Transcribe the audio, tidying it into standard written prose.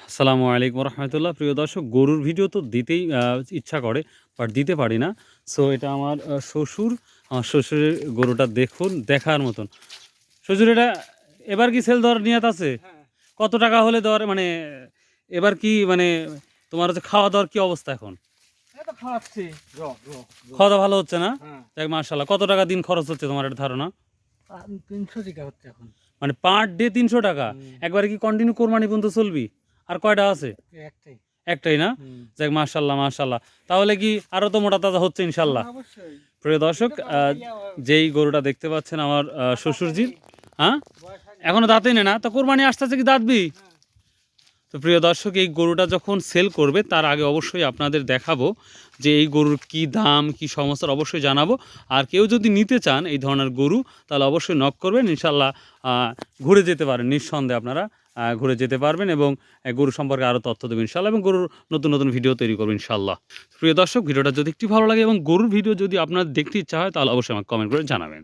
আসসালামু আলাইকুম রহমতুল্লাহ। প্রিয় দর্শক, গরুর ভিডিও তো দিতেই ইচ্ছা করে, বাট দিতে পারি না। সো এটা আমার শ্বশুর। আমার শ্বশুরের গরুটা দেখুন, দেখার মতন। শ্বশুর, এটা এবার কি সেল দেওয়ার নিয়ত আছে? হ্যাঁ, কত টাকা হলে দেওয়ার মানে এবার কি মানে তোমার হচ্ছে খাওয়া দাওয়ার কি অবস্থা এখন? এই তো খাওয়াচ্ছি। র, র, র। খাওয়া দাওয়া ভালো হচ্ছে না? হ্যাঁ, দেখ মাশাল্লাহ, কত টাকা দিন খরচ হচ্ছে তোমার এটা ধারণা? 300 টাকা হচ্ছে এখন। মানে পার ডে 300 টাকা? হুম, একবারে কি কন্টিনিউ কোরবানি পর্যন্ত চলবি? আর কয়টা আছে? এই একটাই। একটাই না? হুম। যাক মাশাল্লাহ মাশাল্লাহ। তাহলে কি আরো তো মোটা তাজা হচ্ছে ইনশাল্লাহ। হ্যাঁ, অবশ্যই। প্রিয় দর্শক, দিতে পারো খাইলে যেই গরুটা দেখতে পাচ্ছেন আমার দাঁত শ্বশুরজির, আসেনি, হ্যাঁ, বয়স হয়নি। এখনো দাঁতেই নেই না, তো কোরবানি আসতেছে কি দাঁতবি? হ্যাঁ, তো প্রিয় দর্শক, এই গরুটা যখন সেল করবে তার আগে অবশ্যই আপনাদের দেখাবো যে এই গরুর কি দাম, কি সমস্যার অবশ্যই জানাবো। আর কেউ যদি নিতে চান এই ধরনের গরু, তাহলে অবশ্যই নক করবেন ইনশাল্লাহ। ঘুরে যেতে পারেন, নিঃসন্দেহে আপনারা ঘুরে যেতে পারবেন এবং গরু সম্পর্কে আরও তথ্য দেবেন ইনশাল্লাহ, এবং গরুর নতুন নতুন ভিডিও তৈরি করবেন ইনশাল্লাহ। প্রিয় দর্শক, ভিডিওটা যদি একটু ভালো লাগে এবং গরুর ভিডিও যদি আপনার দেখতে ইচ্ছা হয়, তাহলে অবশ্যই আমাকে কমেন্ট করে জানাবেন।